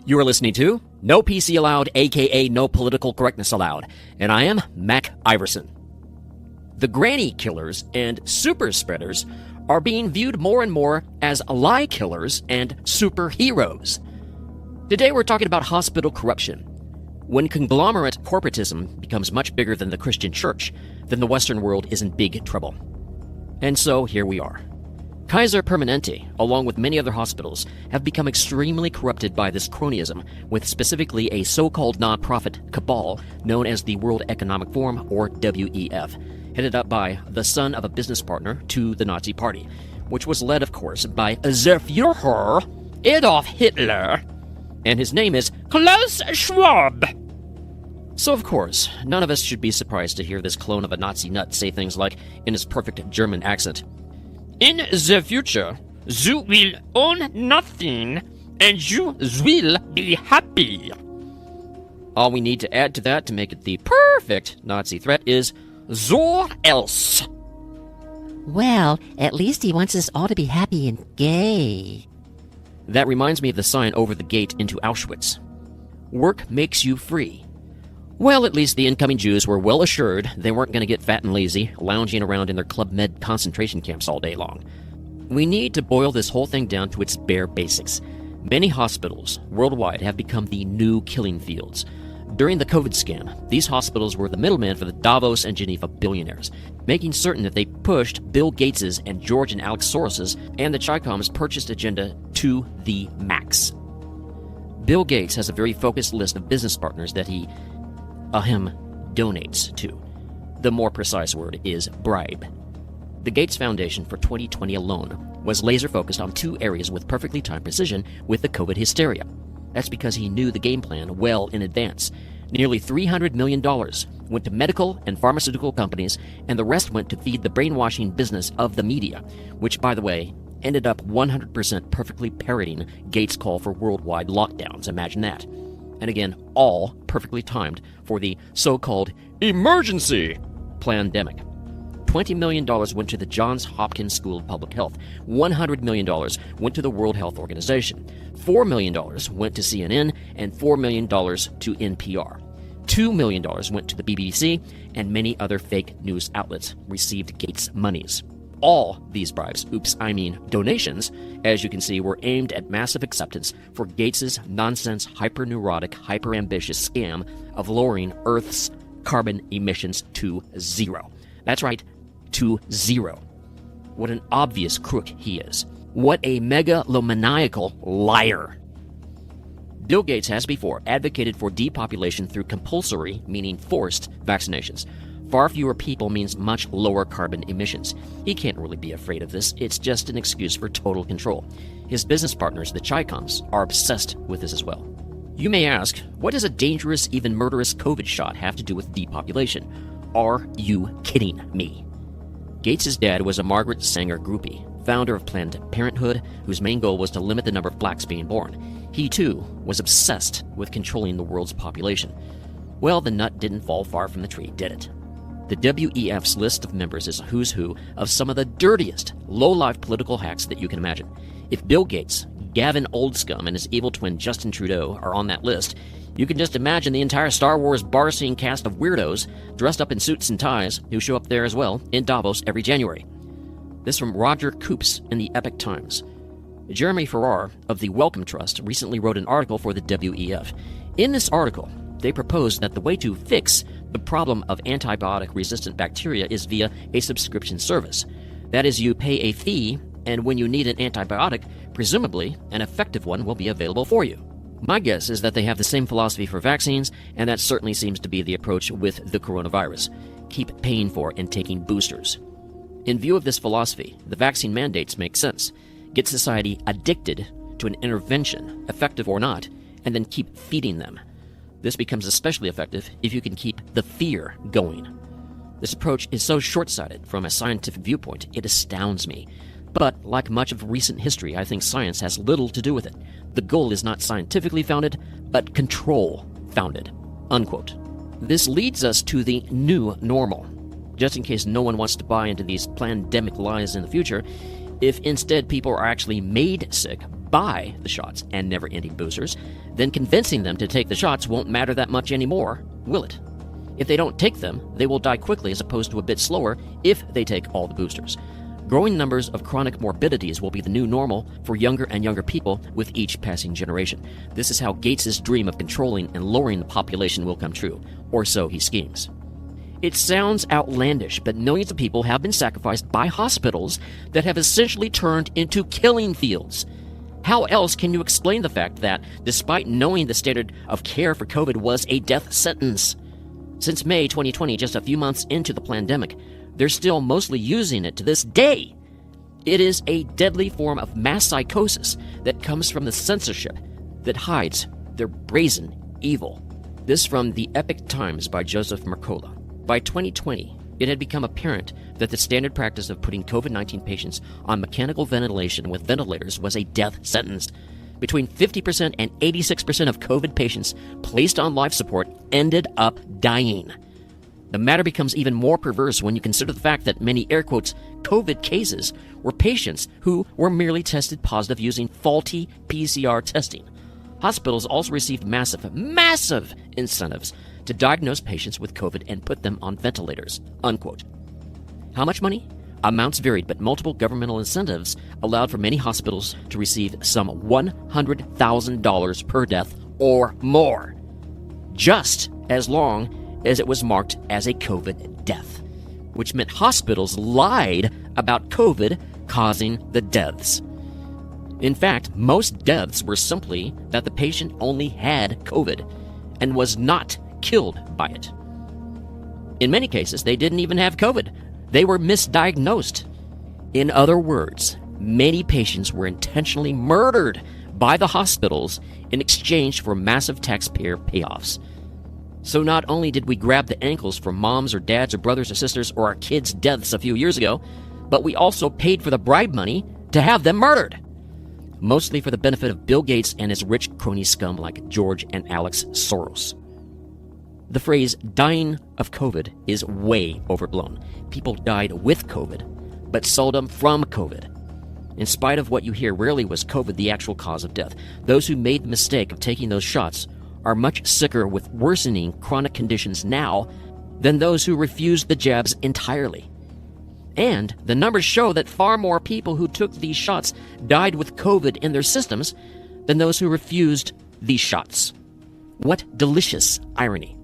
You are listening to No PC Allowed, aka No Political Correctness Allowed, and I am Mac Iverson. The granny killers and super spreaders are being viewed more and more as lie killers and superheroes. Today we're talking about hospital corruption. When conglomerate corporatism becomes much bigger than the Christian church, then the Western world is in big trouble. And so here we are. Kaiser Permanente, along with many other hospitals, have become extremely corrupted by this cronyism, with specifically a so-called non-profit cabal known as the World Economic Forum, or WEF, headed up by the son of a business partner to the Nazi Party, which was led, of course, by the Führer, Adolf Hitler, and his name is Klaus Schwab. So, of course, none of us should be surprised to hear this clone of a Nazi nut say things like, in his perfect German accent, "In the future, you will own nothing, and you will be happy." All we need to add to that to make it the perfect Nazi threat is, "So else." Well, at least he wants us all to be happy and gay. That reminds me of the sign over the gate into Auschwitz. Work makes you free. Well, at least the incoming Jews were well assured they weren't going to get fat and lazy, lounging around in their Club Med concentration camps all day long. We need to boil this whole thing down to its bare basics. Many hospitals worldwide have become the new killing fields. During the COVID scam, these hospitals were the middleman for the Davos and Geneva billionaires, making certain that they pushed Bill Gates's and George and Alex Soros's and the Chi-Com's purchased agenda to the max. Bill Gates has a very focused list of business partners that he donates to. The more precise word is bribe. The Gates Foundation for 2020 alone was laser-focused on two areas with perfectly timed precision with the COVID hysteria. That's because he knew the game plan well in advance. Nearly $300 million went to medical and pharmaceutical companies, and the rest went to feed the brainwashing business of the media, which, by the way, ended up 100% perfectly parroting Gates' call for worldwide lockdowns. Imagine that. And again, all perfectly timed for the so-called emergency pandemic. $20 million went to the Johns Hopkins School of Public Health. $100 million went to the World Health Organization. $4 million went to CNN, and $4 million to NPR. $2 million went to the BBC, and many other fake news outlets received Gates' monies. All these bribes, donations, as you can see, were aimed at massive acceptance for Gates's nonsense, hyper-neurotic, hyper-ambitious scam of lowering Earth's carbon emissions to zero. That's right, to zero. What an obvious crook he is. What a megalomaniacal liar. Bill Gates has before advocated for depopulation through compulsory, meaning forced, vaccinations. Far fewer people means much lower carbon emissions. He can't really be afraid of this. It's just an excuse for total control. His business partners, the Chi-Coms, are obsessed with this as well. You may ask, what does a dangerous, even murderous COVID shot have to do with depopulation? Are you kidding me? Gates' dad was a Margaret Sanger groupie, founder of Planned Parenthood, whose main goal was to limit the number of blacks being born. He, too, was obsessed with controlling the world's population. Well, the nut didn't fall far from the tree, did it? The WEF's list of members is a who's who of some of the dirtiest, low-life political hacks that you can imagine. If Bill Gates, Gavin Oldscum, and his evil twin Justin Trudeau are on that list, you can just imagine the entire Star Wars bar scene cast of weirdos dressed up in suits and ties who show up there as well in Davos every January. This from Roger Coops in the Epoch Times. Jeremy Farrar of the Wellcome Trust recently wrote an article for the WEF. In this article, they proposed that the way to fix the problem of antibiotic-resistant bacteria is via a subscription service. That is, you pay a fee, and when you need an antibiotic, presumably an effective one will be available for you. My guess is that they have the same philosophy for vaccines, and that certainly seems to be the approach with the coronavirus. Keep paying for and taking boosters. In view of this philosophy, the vaccine mandates make sense. Get society addicted to an intervention, effective or not, and then keep feeding them. This becomes especially effective if you can keep the fear going. This approach is so short-sighted from a scientific viewpoint, it astounds me. But, like much of recent history, I think science has little to do with it. The goal is not scientifically founded, but control-founded. Unquote. This leads us to the new normal. Just in case no one wants to buy into these pandemic lies in the future, if instead people are actually made sick buy the shots and never-ending boosters, then convincing them to take the shots won't matter that much anymore, will it? If they don't take them, they will die quickly as opposed to a bit slower if they take all the boosters. Growing numbers of chronic morbidities will be the new normal for younger and younger people with each passing generation. This is how Gates' dream of controlling and lowering the population will come true, or so he schemes. It sounds outlandish, but millions of people have been sacrificed by hospitals that have essentially turned into killing fields. How else can you explain the fact that, despite knowing the standard of care for COVID was a death sentence, since May 2020, just a few months into the pandemic, they're still mostly using it to this day? It is a deadly form of mass psychosis that comes from the censorship that hides their brazen evil. This from The Epic Times by Joseph Mercola. By 2020, it had become apparent that the standard practice of putting COVID-19 patients on mechanical ventilation with ventilators was a death sentence. Between 50% and 86% of COVID patients placed on life support ended up dying. The matter becomes even more perverse when you consider the fact that many air quotes COVID cases were patients who were merely tested positive using faulty PCR testing. Hospitals also received massive incentives to diagnose patients with COVID and put them on ventilators, unquote. How much money? Amounts varied, but multiple governmental incentives allowed for many hospitals to receive some $100,000 per death or more, just as long as it was marked as a COVID death, which meant hospitals lied about COVID causing the deaths. In fact, most deaths were simply that the patient only had COVID and was not killed by it. In many cases, they didn't even have COVID. They were misdiagnosed. In other words, many patients were intentionally murdered by the hospitals in exchange for massive taxpayer payoffs. So not only did we grab the ankles for moms or dads or brothers or sisters or our kids' deaths a few years ago, but we also paid for the bribe money to have them murdered. Mostly for the benefit of Bill Gates and his rich crony scum like George and Alex Soros. The phrase dying of COVID is way overblown. People died with COVID, but seldom from COVID. In spite of what you hear, rarely was COVID the actual cause of death. Those who made the mistake of taking those shots are much sicker with worsening chronic conditions now than those who refused the jabs entirely. And the numbers show that far more people who took these shots died with COVID in their systems than those who refused these shots. What delicious irony.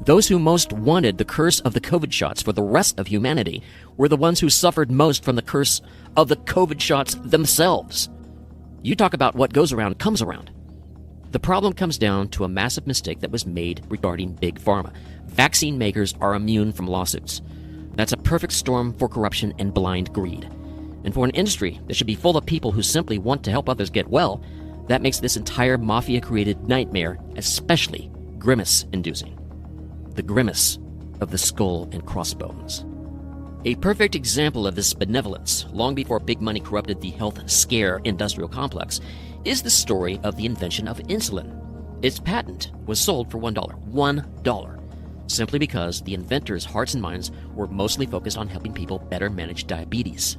Those who most wanted the curse of the COVID shots for the rest of humanity were the ones who suffered most from the curse of the COVID shots themselves. You talk about what goes around comes around. The problem comes down to a massive mistake that was made regarding Big Pharma. Vaccine makers are immune from lawsuits. That's a perfect storm for corruption and blind greed. And for an industry that should be full of people who simply want to help others get well, that makes this entire mafia-created nightmare especially grimace-inducing. The grimace of the skull and crossbones. A perfect example of this benevolence, long before big money corrupted the health scare industrial complex, is the story of the invention of insulin. Its patent was sold for $1. $1. Simply because the inventor's hearts and minds were mostly focused on helping people better manage diabetes.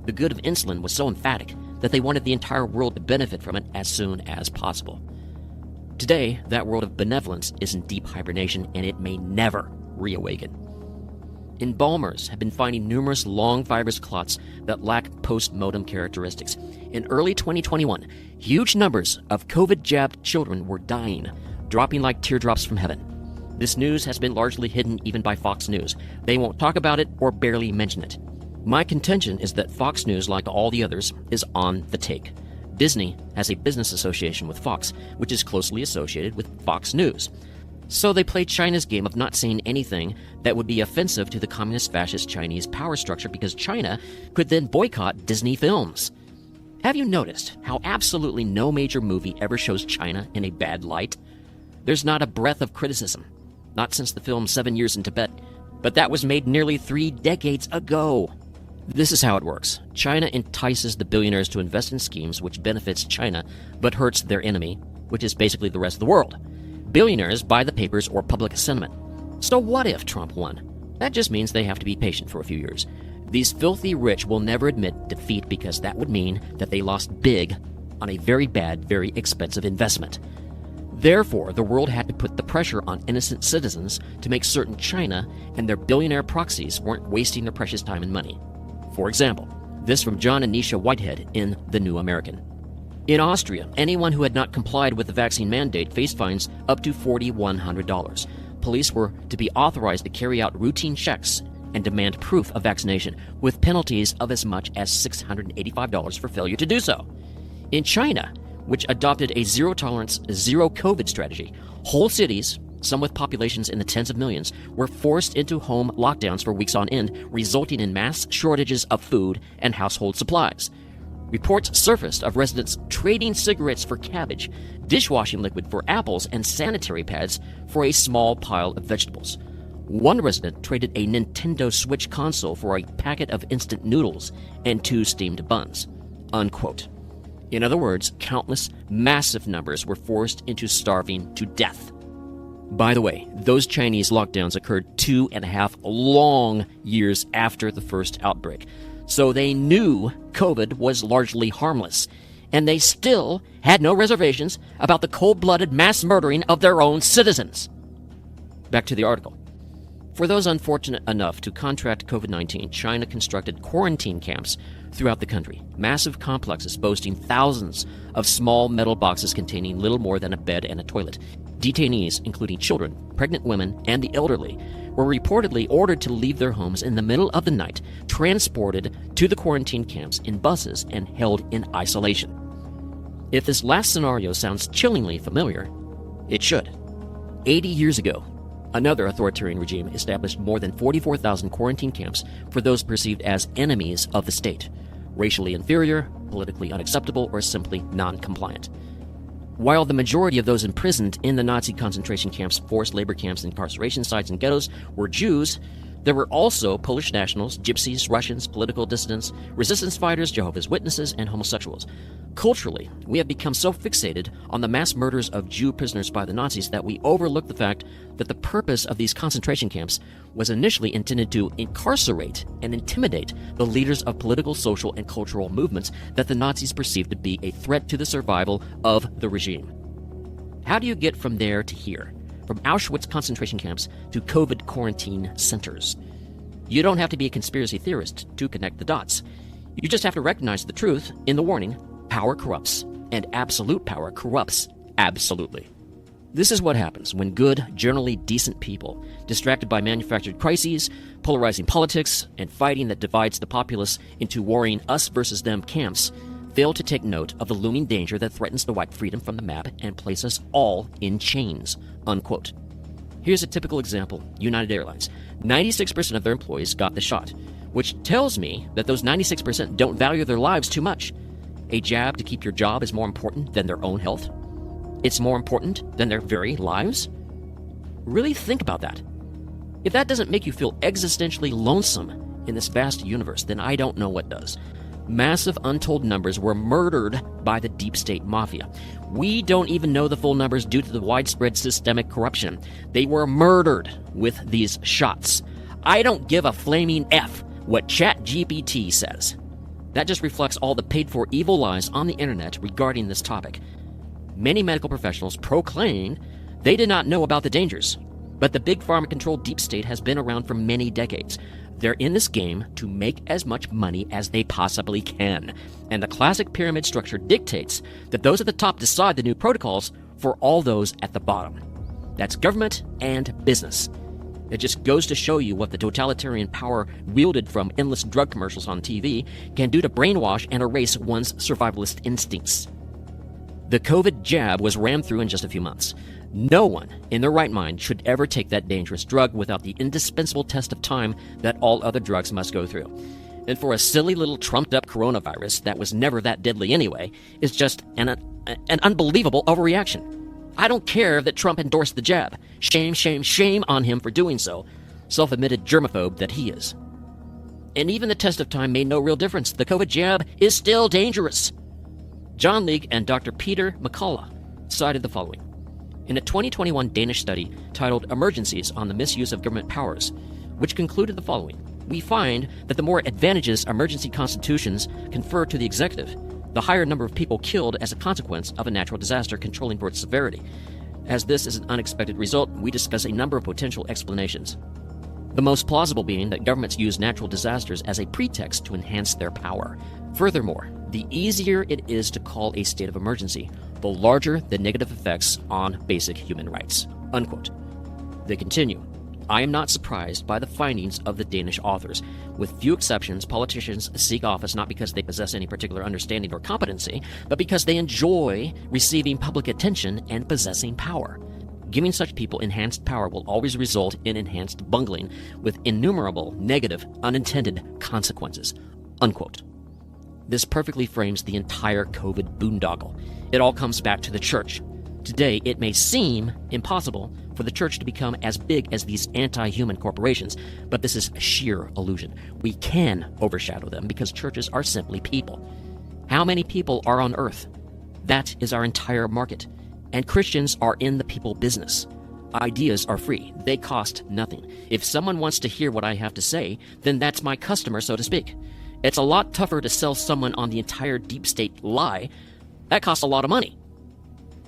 The good of insulin was so emphatic that they wanted the entire world to benefit from it as soon as possible. Today, that world of benevolence is in deep hibernation, and it may never reawaken. Embalmers have been finding numerous long fibrous clots that lack post-mortem characteristics. In early 2021, huge numbers of COVID-jabbed children were dying, dropping like teardrops from heaven. This news has been largely hidden even by Fox News. They won't talk about it or barely mention it. My contention is that Fox News, like all the others, is on the take. Disney has a business association with Fox, which is closely associated with Fox News. So they played China's game of not saying anything that would be offensive to the communist fascist Chinese power structure because China could then boycott Disney films. Have you noticed how absolutely no major movie ever shows China in a bad light? There's not a breath of criticism. Not since the film 7 Years in Tibet, but that was made nearly 3 decades ago. This is how it works. China entices the billionaires to invest in schemes which benefits China but hurts their enemy, which is basically the rest of the world. Billionaires buy the papers or public sentiment. So what if Trump won? That just means they have to be patient for a few years. These filthy rich will never admit defeat because that would mean that they lost big on a very bad, very expensive investment. Therefore, the world had to put the pressure on innocent citizens to make certain China and their billionaire proxies weren't wasting their precious time and money. For example, this from John and Nisha Whitehead in The New American. In Austria, anyone who had not complied with the vaccine mandate faced fines up to $4,100. Police were to be authorized to carry out routine checks and demand proof of vaccination, with penalties of as much as $685 for failure to do so. In China, which adopted a zero-tolerance, zero-COVID strategy, whole cities, some with populations in the tens of millions, were forced into home lockdowns for weeks on end, resulting in mass shortages of food and household supplies. Reports surfaced of residents trading cigarettes for cabbage, dishwashing liquid for apples, and sanitary pads for a small pile of vegetables. One resident traded a Nintendo Switch console for a packet of instant noodles and 2 steamed buns. Unquote. In other words, countless, massive numbers were forced into starving to death. By the way, those Chinese lockdowns occurred 2.5 long years after the first outbreak, so they knew COVID was largely harmless, and they still had no reservations about the cold-blooded mass murdering of their own citizens. Back to the article. For those unfortunate enough to contract COVID-19, China constructed quarantine camps throughout the country, massive complexes boasting thousands of small metal boxes containing little more than a bed and a toilet. Detainees, including children, pregnant women, and the elderly, were reportedly ordered to leave their homes in the middle of the night, transported to the quarantine camps in buses, and held in isolation. If this last scenario sounds chillingly familiar, it should. 80 years ago, another authoritarian regime established more than 44,000 quarantine camps for those perceived as enemies of the state, racially inferior, politically unacceptable, or simply non-compliant. While the majority of those imprisoned in the Nazi concentration camps, forced labor camps, incarceration sites, and ghettos were Jews, there were also Polish nationals, gypsies, Russians, political dissidents, resistance fighters, Jehovah's Witnesses, and homosexuals. Culturally, we have become so fixated on the mass murders of Jew prisoners by the Nazis that we overlook the fact that the purpose of these concentration camps was initially intended to incarcerate and intimidate the leaders of political, social, and cultural movements that the Nazis perceived to be a threat to the survival of the regime. How do you get from there to here? From Auschwitz concentration camps to COVID quarantine centers? You don't have to be a conspiracy theorist to connect the dots. You just have to recognize the truth in the warning: power corrupts, and absolute power corrupts absolutely. This is what happens when good, generally decent people, distracted by manufactured crises, polarizing politics, and fighting that divides the populace into warring us versus them camps, fail to take note of the looming danger that threatens to wipe freedom from the map and place us all in chains. Unquote. Here's a typical example: United Airlines. 96% of their employees got the shot, which tells me that those 96% don't value their lives too much. A jab to keep your job is more important than their own health? It's more important than their very lives? Really think about that. If that doesn't make you feel existentially lonesome in this vast universe, then I don't know what does. Massive untold numbers were murdered by the deep state mafia. We don't even know the full numbers due to the widespread systemic corruption. They were murdered with these shots. I don't give a flaming F what ChatGPT says. That just reflects all the paid-for evil lies on the internet regarding this topic. Many medical professionals proclaim they did not know about the dangers, but the big pharma-controlled deep state has been around for many decades. They're in this game to make as much money as they possibly can, and the classic pyramid structure dictates that those at the top decide the new protocols for all those at the bottom. That's government and business. It just goes to show you what the totalitarian power wielded from endless drug commercials on TV can do to brainwash and erase one's survivalist instincts. The COVID jab was rammed through in just a few months. No one in their right mind should ever take that dangerous drug without the indispensable test of time that all other drugs must go through. And for a silly little trumped-up coronavirus that was never that deadly anyway, is just an unbelievable overreaction. I don't care that Trump endorsed the jab. Shame, shame, shame on him for doing so, self-admitted germaphobe that he is. And even the test of time made no real difference. The COVID jab is still dangerous. John League and Dr. Peter McCullough cited the following. In a 2021 Danish study titled Emergencies on the Misuse of Government Powers, which concluded the following: we find that the more advantages emergency constitutions confer to the executive, the higher number of people killed as a consequence of a natural disaster controlling for its severity. As this is an unexpected result, we discuss a number of potential explanations. The most plausible being that governments use natural disasters as a pretext to enhance their power. Furthermore, the easier it is to call a state of emergency, the larger the negative effects on basic human rights." Unquote. They continue, "I am not surprised by the findings of the Danish authors. With few exceptions, politicians seek office not because they possess any particular understanding or competency, but because they enjoy receiving public attention and possessing power. Giving such people enhanced power will always result in enhanced bungling with innumerable negative, unintended consequences." Unquote. This perfectly frames the entire COVID boondoggle. It all comes back to the church. Today, it may seem impossible for the church to become as big as these anti-human corporations, but this is sheer illusion. We can overshadow them because churches are simply people. How many people are on earth? That is our entire market. And Christians are in the people business. Ideas are free. They cost nothing. If someone wants to hear what I have to say, then that's my customer, so to speak. It's a lot tougher to sell someone on the entire deep state lie. That costs a lot of money.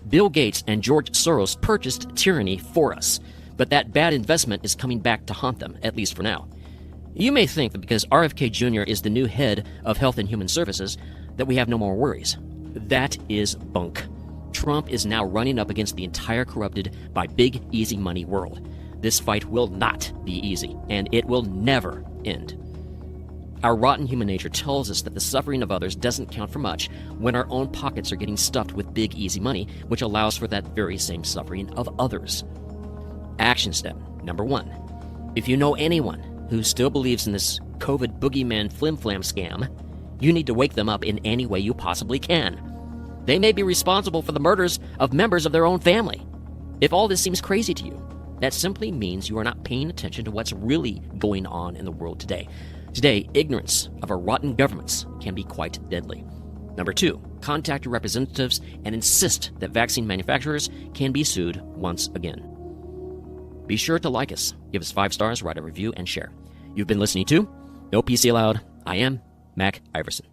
Bill Gates and George Soros purchased tyranny for us, but that bad investment is coming back to haunt them, at least for now. You may think that because RFK Jr. is the new head of Health and Human Services, that we have no more worries. That is bunk. Trump is now running up against the entire corrupted by big, easy money world. This fight will not be easy, and it will never end. Our rotten human nature tells us that the suffering of others doesn't count for much when our own pockets are getting stuffed with big, easy money, which allows for that very same suffering of others. Action step number 1. If you know anyone who still believes in this COVID boogeyman flim-flam scam, you need to wake them up in any way you possibly can. They may be responsible for the murders of members of their own family. If all this seems crazy to you, that simply means you are not paying attention to what's really going on in the world today. Today, ignorance of our rotten governments can be quite deadly. Number 2, contact your representatives and insist that vaccine manufacturers can be sued once again. Be sure to like us, give us 5 stars, write a review, and share. You've been listening to No PC Allowed. I am Mac Iverson.